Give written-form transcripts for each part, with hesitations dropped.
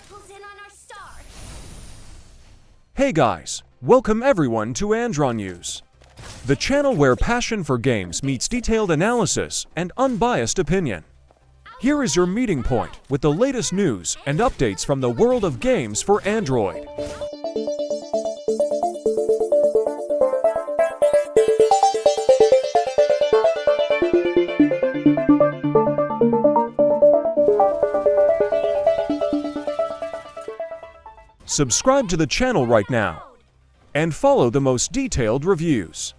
pulls in on our star. Hey guys, welcome everyone to AndroNews, the channel where passion for games meets detailed analysis and unbiased opinion. Here is your meeting point with the latest news and updates from the world of games for Android. Subscribe to the channel right now and follow the most detailed reviews,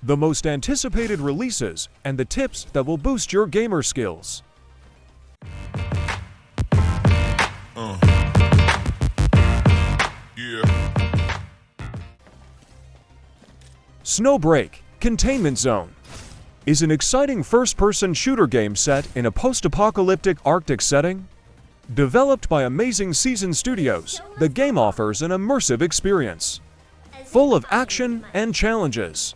the most anticipated releases, and the tips that will boost your gamer skills. Snowbreak, Containment Zone is an exciting first-person shooter game set in a post-apocalyptic Arctic setting. Developed by Amazing Season Studios, the game offers an immersive experience, full of action and challenges.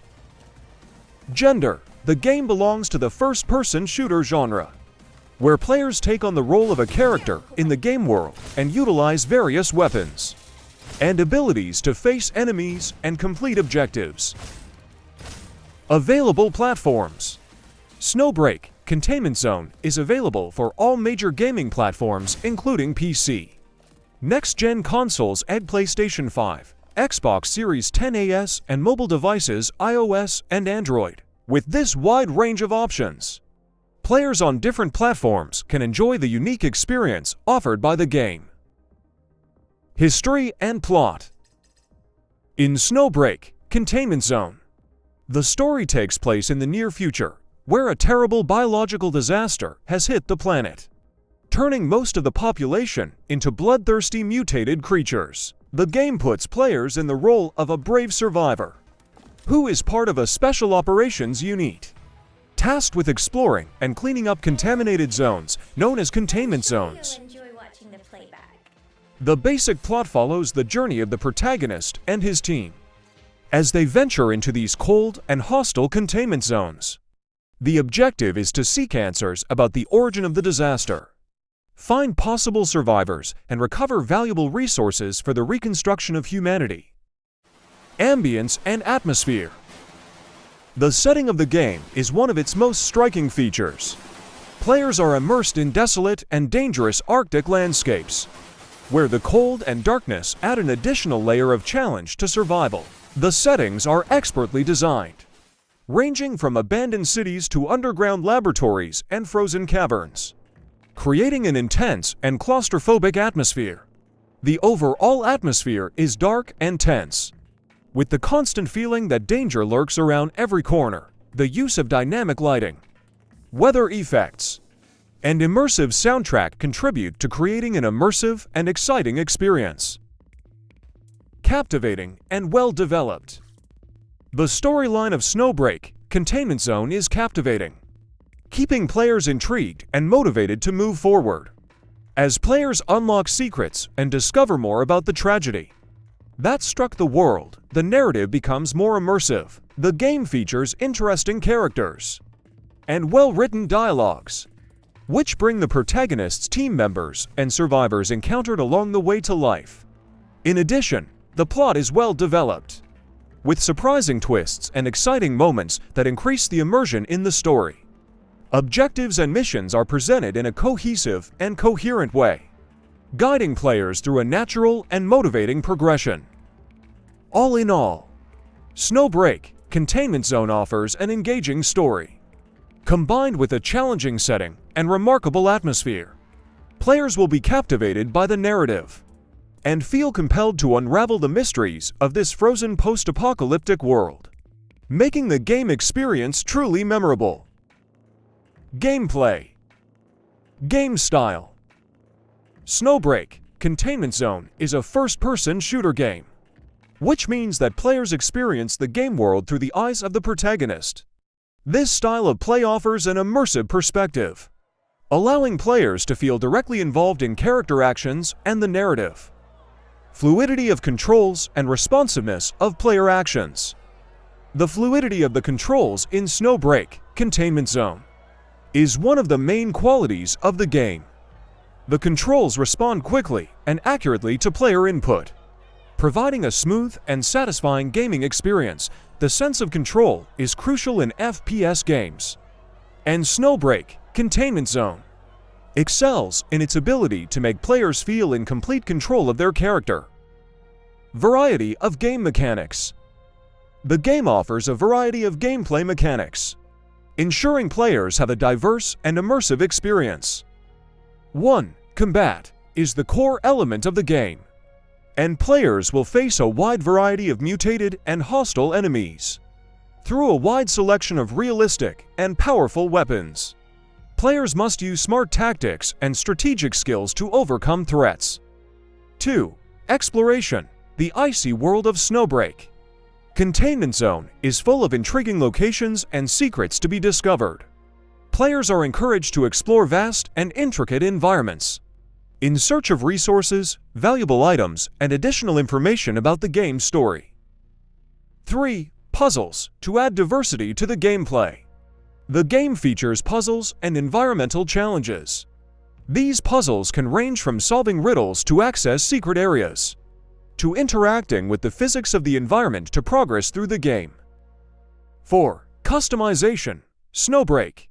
Gender: the game belongs to the first-person shooter genre, where players take on the role of a character in the game world and utilize various weapons and abilities to face enemies and complete objectives. Available platforms: Snowbreak, Containment Zone is available for all major gaming platforms including PC, next-gen consoles and PlayStation 5, Xbox Series X and mobile devices iOS and Android. With this wide range of options, players on different platforms can enjoy the unique experience offered by the game. History and plot: in Snowbreak, Containment Zone, the story takes place in the near future, where a terrible biological disaster has hit the planet, turning most of the population into bloodthirsty mutated creatures. The game puts players in the role of a brave survivor, who is part of a special operations unit, tasked with exploring and cleaning up contaminated zones known as containment zones. Enjoy watching the playback. The basic plot follows the journey of the protagonist and his team as they venture into these cold and hostile containment zones. The objective is to seek answers about the origin of the disaster, find possible survivors, and recover valuable resources for the reconstruction of humanity. Ambience and atmosphere: the setting of the game is one of its most striking features. Players are immersed in desolate and dangerous Arctic landscapes, where the cold and darkness add an additional layer of challenge to survival. The settings are expertly designed, ranging from abandoned cities to underground laboratories and frozen caverns, creating an intense and claustrophobic atmosphere. The overall atmosphere is dark and tense, with the constant feeling that danger lurks around every corner. The use of dynamic lighting, weather effects, and immersive soundtrack contribute to creating an immersive and exciting experience. Captivating and well-developed: the storyline of Snowbreak, Containment Zone is captivating, keeping players intrigued and motivated to move forward. As players unlock secrets and discover more about the tragedy that struck the world, the narrative becomes more immersive. The game features interesting characters and well-written dialogues, which bring the protagonist's team members and survivors encountered along the way to life. In addition, the plot is well developed, with surprising twists and exciting moments that increase the immersion in the story. Objectives and missions are presented in a cohesive and coherent way, guiding players through a natural and motivating progression. All in all, Snowbreak, Containment Zone offers an engaging story, combined with a challenging setting and remarkable atmosphere. Players will be captivated by the narrative and feel compelled to unravel the mysteries of this frozen post-apocalyptic world, making the game experience truly memorable. Gameplay. Game style: Snowbreak, Containment Zone is a first-person shooter game, which means that players experience the game world through the eyes of the protagonist. This style of play offers an immersive perspective, allowing players to feel directly involved in character actions and the narrative. Fluidity of controls and responsiveness of player actions. The fluidity of the controls in Snowbreak, Containment Zone is one of the main qualities of the game. The controls respond quickly and accurately to player input. Providing a smooth and satisfying gaming experience, the sense of control is crucial in FPS games. And Snowbreak, Containment Zone, excels in its ability to make players feel in complete control of their character. Variety of game mechanics. The game offers a variety of gameplay mechanics, ensuring players have a diverse and immersive experience. 1. Combat is the core element of the game, and players will face a wide variety of mutated and hostile enemies. Through a wide selection of realistic and powerful weapons, players must use smart tactics and strategic skills to overcome threats. 2. Exploration, the icy world of Snowbreak. Containment Zone is full of intriguing locations and secrets to be discovered. Players are encouraged to explore vast and intricate environments in search of resources, valuable items, and additional information about the game's story. 3. Puzzles, to add diversity to the gameplay. The game features puzzles and environmental challenges. These puzzles can range from solving riddles to access secret areas, to interacting with the physics of the environment to progress through the game. 4. Customization, Snowbreak.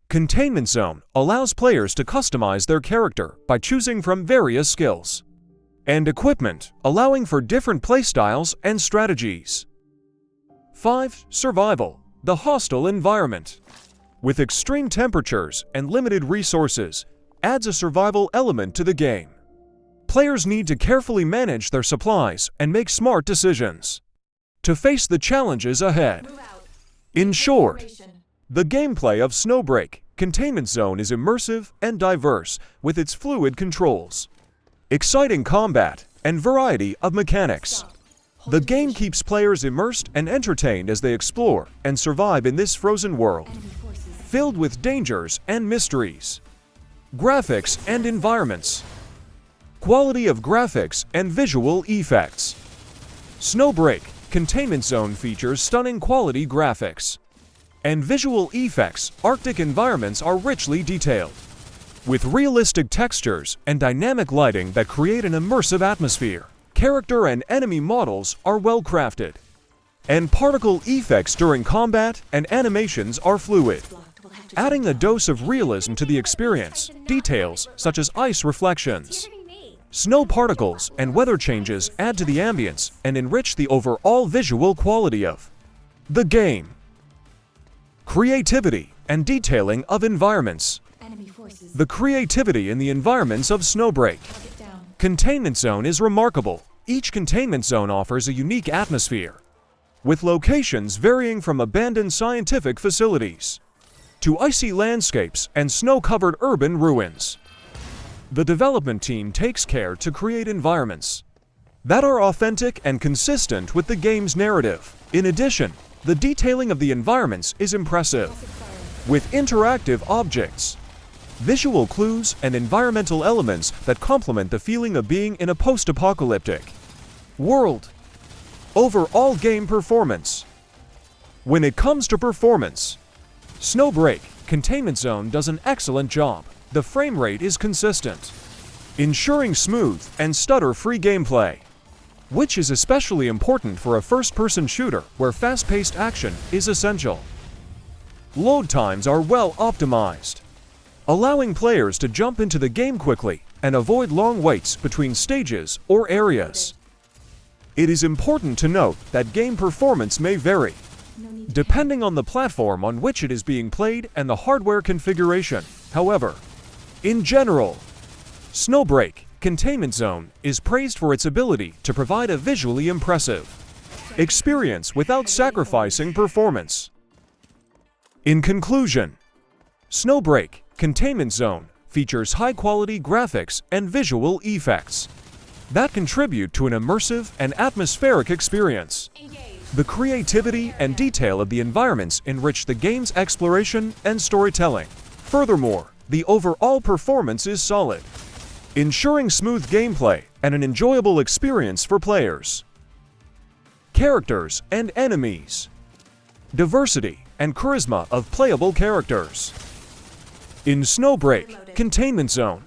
Containment Zone allows players to customize their character by choosing from various skills and equipment, allowing for different playstyles and strategies. 5. Survival, the hostile environment. With extreme temperatures and limited resources, adds a survival element to the game. Players need to carefully manage their supplies and make smart decisions to face the challenges ahead. In short, the gameplay of Snowbreak, Containment Zone is immersive and diverse with its fluid controls, exciting combat, and variety of mechanics. The game keeps players immersed and entertained as they explore and survive in this frozen world, filled with dangers and mysteries. Graphics and environments. Quality of graphics and visual effects. Snowbreak, Containment Zone features stunning quality graphics and visual effects. Arctic environments are richly detailed, with realistic textures and dynamic lighting that create an immersive atmosphere. Character and enemy models are well crafted, and particle effects during combat and animations are fluid, adding a dose of realism to the experience. Details such as ice reflections, snow particles, and weather changes add to the ambience and enrich the overall visual quality of the game. Creativity and detailing of environments. The creativity in the environments of Snowbreak, Containment Zone is remarkable. Each containment zone offers a unique atmosphere, with locations varying from abandoned scientific facilities to icy landscapes and snow-covered urban ruins. The development team takes care to create environments that are authentic and consistent with the game's narrative. In addition, the detailing of the environments is impressive, with interactive objects, visual clues, and environmental elements that complement the feeling of being in a post-apocalyptic world. Overall game performance. When it comes to performance, Snowbreak, Containment Zone does an excellent job. The frame rate is consistent, ensuring smooth and stutter-free gameplay, which is especially important for a first-person shooter where fast-paced action is essential. Load times are well optimized, allowing players to jump into the game quickly and avoid long waits between stages or areas. It is important to note that game performance may vary, depending on the platform on which it is being played and the hardware configuration. However, in general, Snowbreak, Containment Zone is praised for its ability to provide a visually impressive experience without sacrificing performance. In conclusion, Snowbreak, Containment Zone features high-quality graphics and visual effects that contribute to an immersive and atmospheric experience. The creativity and detail of the environments enrich the game's exploration and storytelling. Furthermore, the overall performance is solid, ensuring smooth gameplay and an enjoyable experience for players. Characters and enemies. Diversity and charisma of playable characters. In Snowbreak, Containment Zone,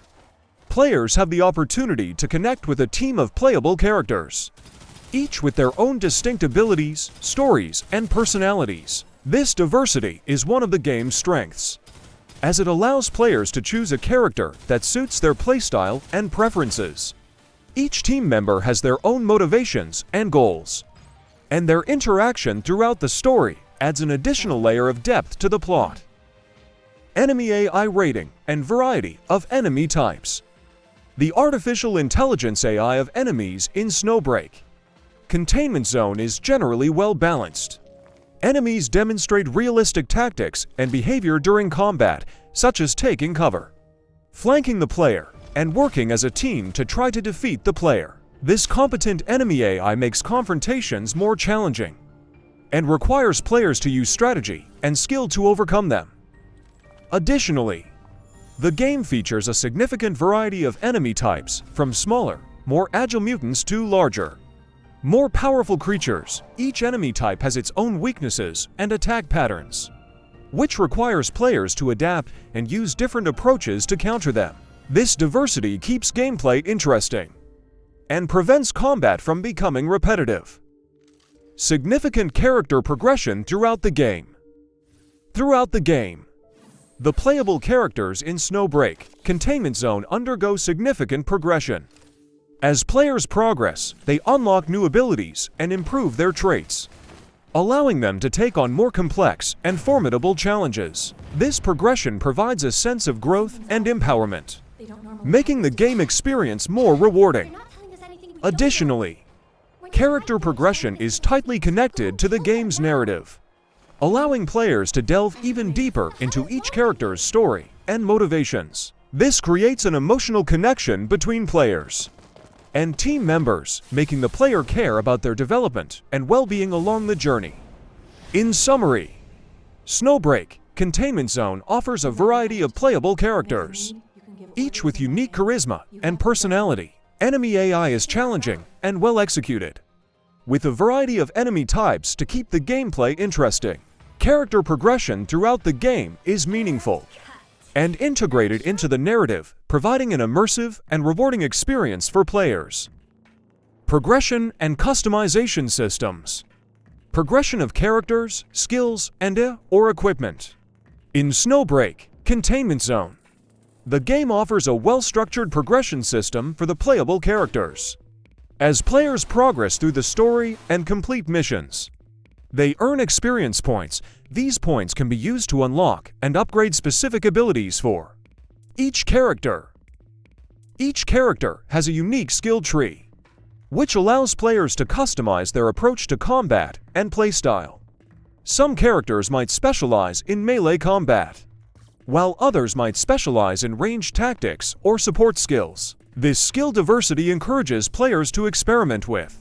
Players have the opportunity to connect with a team of playable characters, each with their own distinct abilities, stories, and personalities. This diversity is one of the game's strengths, as it allows players to choose a character that suits their playstyle and preferences. Each team member has their own motivations and goals, and their interaction throughout the story adds an additional layer of depth to the plot. Enemy AI rating and variety of enemy types. The artificial intelligence AI of enemies in Snowbreak Containment Zone is generally well balanced. Enemies demonstrate realistic tactics and behavior during combat, such as taking cover, flanking the player, and working as a team to try to defeat the player. This competent enemy AI makes confrontations more challenging and requires players to use strategy and skill to overcome them. Additionally, the game features a significant variety of enemy types, from smaller, more agile mutants to larger, more powerful creatures. Each enemy type has its own weaknesses and attack patterns, which requires players to adapt and use different approaches to counter them. This diversity keeps gameplay interesting and prevents combat from becoming repetitive. Significant character progression throughout the game. The playable characters in Snowbreak Containment Zone undergo significant progression. As players progress, they unlock new abilities and improve their traits, allowing them to take on more complex and formidable challenges. This progression provides a sense of growth and empowerment, making the game experience more rewarding. Additionally, character progression is tightly connected to the game's narrative, allowing players to delve even deeper into each character's story and motivations. This creates an emotional connection between players and team members, making the player care about their development and well-being along the journey. In summary, Snowbreak Containment Zone offers a variety of playable characters, each with unique charisma and personality. Enemy AI is challenging and well executed, with a variety of enemy types to keep the gameplay interesting. Character progression throughout the game is meaningful and integrated into the narrative, providing an immersive and rewarding experience for players. Progression and customization systems. Progression of characters, skills, and/or equipment. In Snowbreak Containment Zone, the game offers a well-structured progression system for the playable characters. As players progress through the story and complete missions, they earn experience points. These points can be used to unlock and upgrade specific abilities for each character. Each character has a unique skill tree, which allows players to customize their approach to combat and playstyle. Some characters might specialize in melee combat, while others might specialize in ranged tactics or support skills. This skill diversity encourages players to experiment with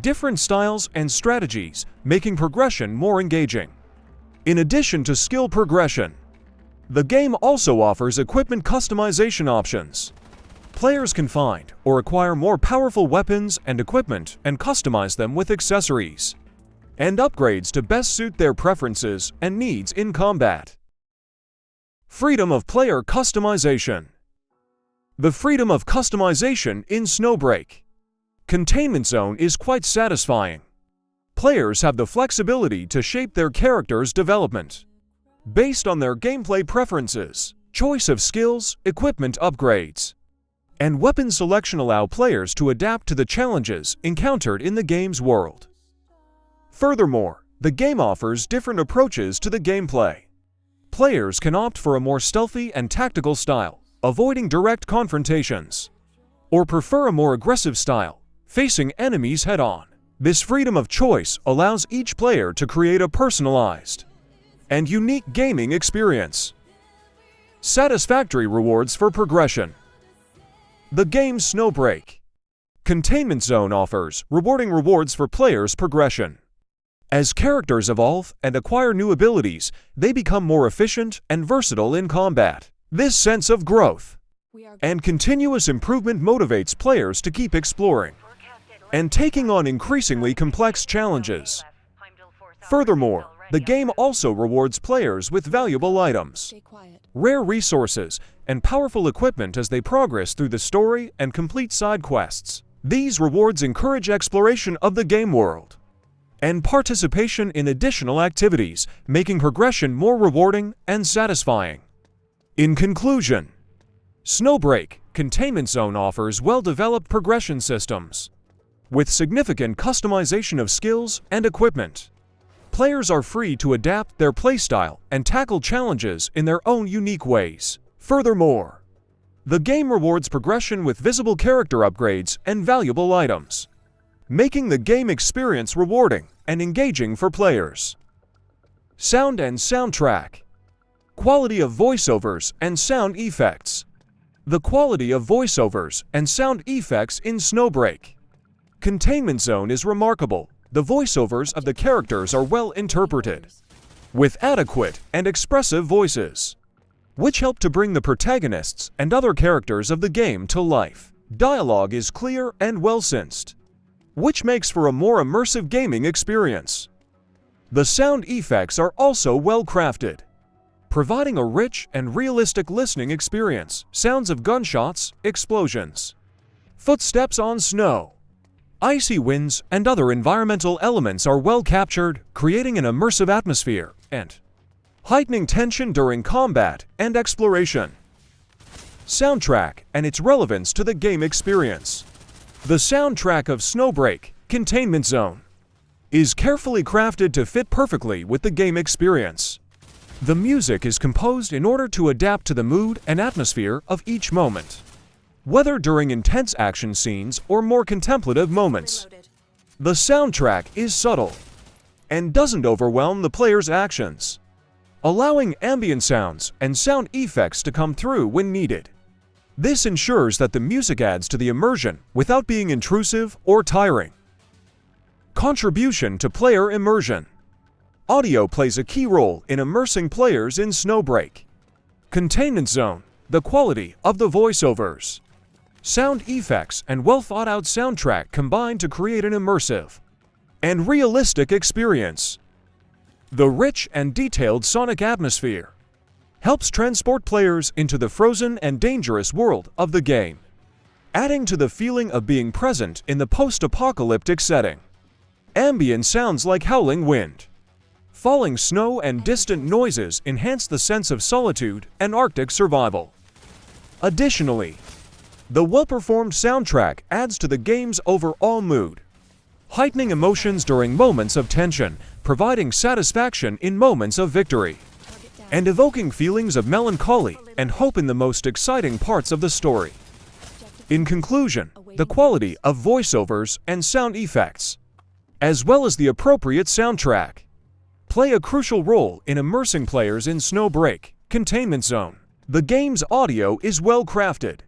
different styles and strategies, making progression more engaging. In addition to skill progression, the game also offers equipment customization options. Players can find or acquire more powerful weapons and equipment and customize them with accessories and upgrades to best suit their preferences and needs in combat. Freedom of player customization. The freedom of customization in Snowbreak Containment Zone is quite satisfying. Players have the flexibility to shape their character's development based on their gameplay preferences. Choice of skills, equipment upgrades, and weapon selection allow players to adapt to the challenges encountered in the game's world. Furthermore, the game offers different approaches to the gameplay. Players can opt for a more stealthy and tactical style, avoiding direct confrontations, or prefer a more aggressive style, facing enemies head-on. This freedom of choice allows each player to create a personalized and unique gaming experience. Satisfactory rewards for progression. The game's Snowbreak Containment Zone offers rewarding rewards for players' progression. As characters evolve and acquire new abilities, they become more efficient and versatile in combat. This sense of growth and continuous improvement motivates players to keep exploring and taking on increasingly complex challenges. Furthermore, the game also rewards players with valuable items, rare resources, and powerful equipment as they progress through the story and complete side quests. These rewards encourage exploration of the game world and participation in additional activities, making progression more rewarding and satisfying. In conclusion, Snowbreak Containment Zone offers well-developed progression systems with significant customization of skills and equipment. Players are free to adapt their playstyle and tackle challenges in their own unique ways. Furthermore, the game rewards progression with visible character upgrades and valuable items, making the game experience rewarding and engaging for players. Sound and soundtrack. Quality of voiceovers and sound effects. The quality of voiceovers and sound effects in Snowbreak Containment Zone is remarkable. The voiceovers of the characters are well interpreted, with adequate and expressive voices, which help to bring the protagonists and other characters of the game to life. Dialogue is clear and well-synced, which makes for a more immersive gaming experience. The sound effects are also well-crafted, providing a rich and realistic listening experience. Sounds of gunshots, explosions, footsteps on snow, icy winds, and other environmental elements are well captured, creating an immersive atmosphere and heightening tension during combat and exploration. Soundtrack and its relevance to the game experience. The soundtrack of Snowbreak Containment Zone is carefully crafted to fit perfectly with the game experience. The music is composed in order to adapt to the mood and atmosphere of each moment, whether during intense action scenes or more contemplative moments. The soundtrack is subtle and doesn't overwhelm the player's actions, allowing ambient sounds and sound effects to come through when needed. This ensures that the music adds to the immersion without being intrusive or tiring. Contribution to player immersion. Audio plays a key role in immersing players in Snowbreak Containment Zone. The quality of the voiceovers, sound effects, and well-thought-out soundtrack combine to create an immersive and realistic experience. The rich and detailed sonic atmosphere helps transport players into the frozen and dangerous world of the game, adding to the feeling of being present in the post-apocalyptic setting. Ambient sounds like howling wind, falling snow, and distant noises enhance the sense of solitude and Arctic survival. Additionally, the well-performed soundtrack adds to the game's overall mood, heightening emotions during moments of tension, providing satisfaction in moments of victory, and evoking feelings of melancholy and hope in the most exciting parts of the story. In conclusion, the quality of voiceovers and sound effects, as well as the appropriate soundtrack, play a crucial role in immersing players in Snowbreak Containment Zone. The game's audio is well crafted,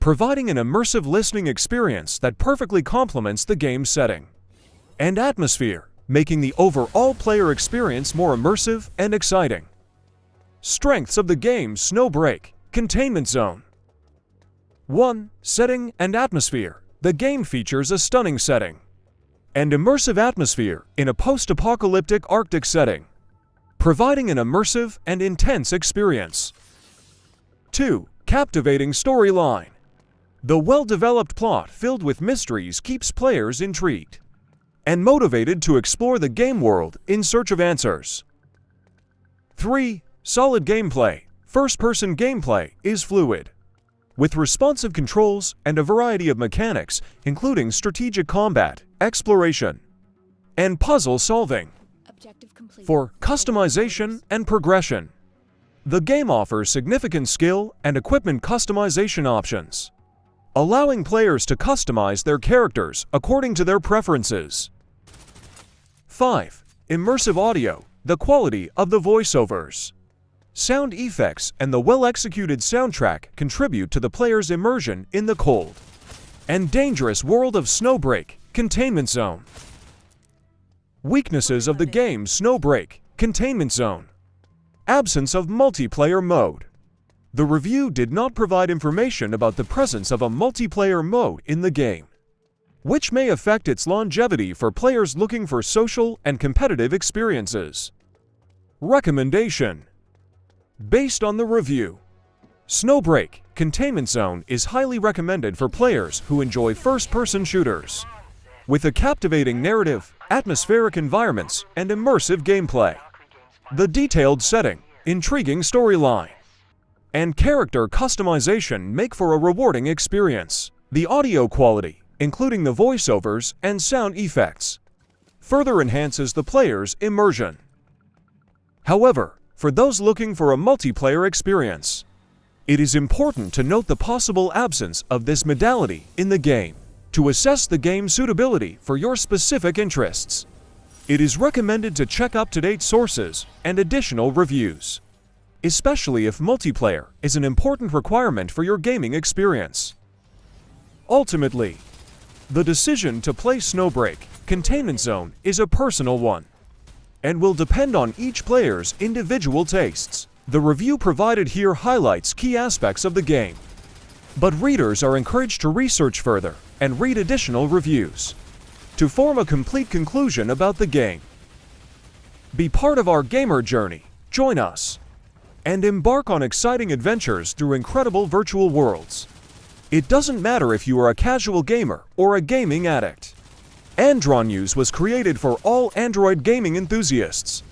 providing an immersive listening experience that perfectly complements the game's setting and atmosphere, making the overall player experience more immersive and exciting. Strengths of the game Snowbreak Containment Zone. 1. Setting and atmosphere. The game features a stunning setting and immersive atmosphere in a post-apocalyptic Arctic setting, providing an immersive and intense experience. 2. Captivating storyline. The well-developed plot filled with mysteries keeps players intrigued and motivated to explore the game world in search of answers. 3. Solid gameplay. First-person gameplay is fluid, with responsive controls and a variety of mechanics, including strategic combat, exploration, and puzzle solving. For customization and progression, the game offers significant skill and equipment customization options, allowing players to customize their characters according to their preferences. 5. Immersive audio. The quality of the voiceovers, sound effects, and the well-executed soundtrack contribute to the player's immersion in the cold and dangerous world of Snowbreak Containment Zone. Weaknesses of the game Snowbreak Containment Zone. Absence of multiplayer mode. The review did not provide information about the presence of a multiplayer mode in the game, which may affect its longevity for players looking for social and competitive experiences. Recommendation. Based on the review, Snowbreak, Containment Zone is highly recommended for players who enjoy first-person shooters. With a captivating narrative, atmospheric environments, and immersive gameplay. The detailed setting, intriguing storyline, and character customization make for a rewarding experience. The audio quality, including the voiceovers and sound effects, further enhances the player's immersion. However, for those looking for a multiplayer experience, it is important to note the possible absence of this modality in the game. To assess the game's suitability for your specific interests, it is recommended to check up-to-date sources and additional reviews, especially if multiplayer is an important requirement for your gaming experience. Ultimately, the decision to play Snowbreak, Containment Zone is a personal one, and will depend on each player's individual tastes. The review provided here highlights key aspects of the game, but readers are encouraged to research further and read additional reviews to form a complete conclusion about the game. Be part of our gamer journey, join us, and embark on exciting adventures through incredible virtual worlds. It doesn't matter if you are a casual gamer or a gaming addict. AndroNews was created for all Android gaming enthusiasts.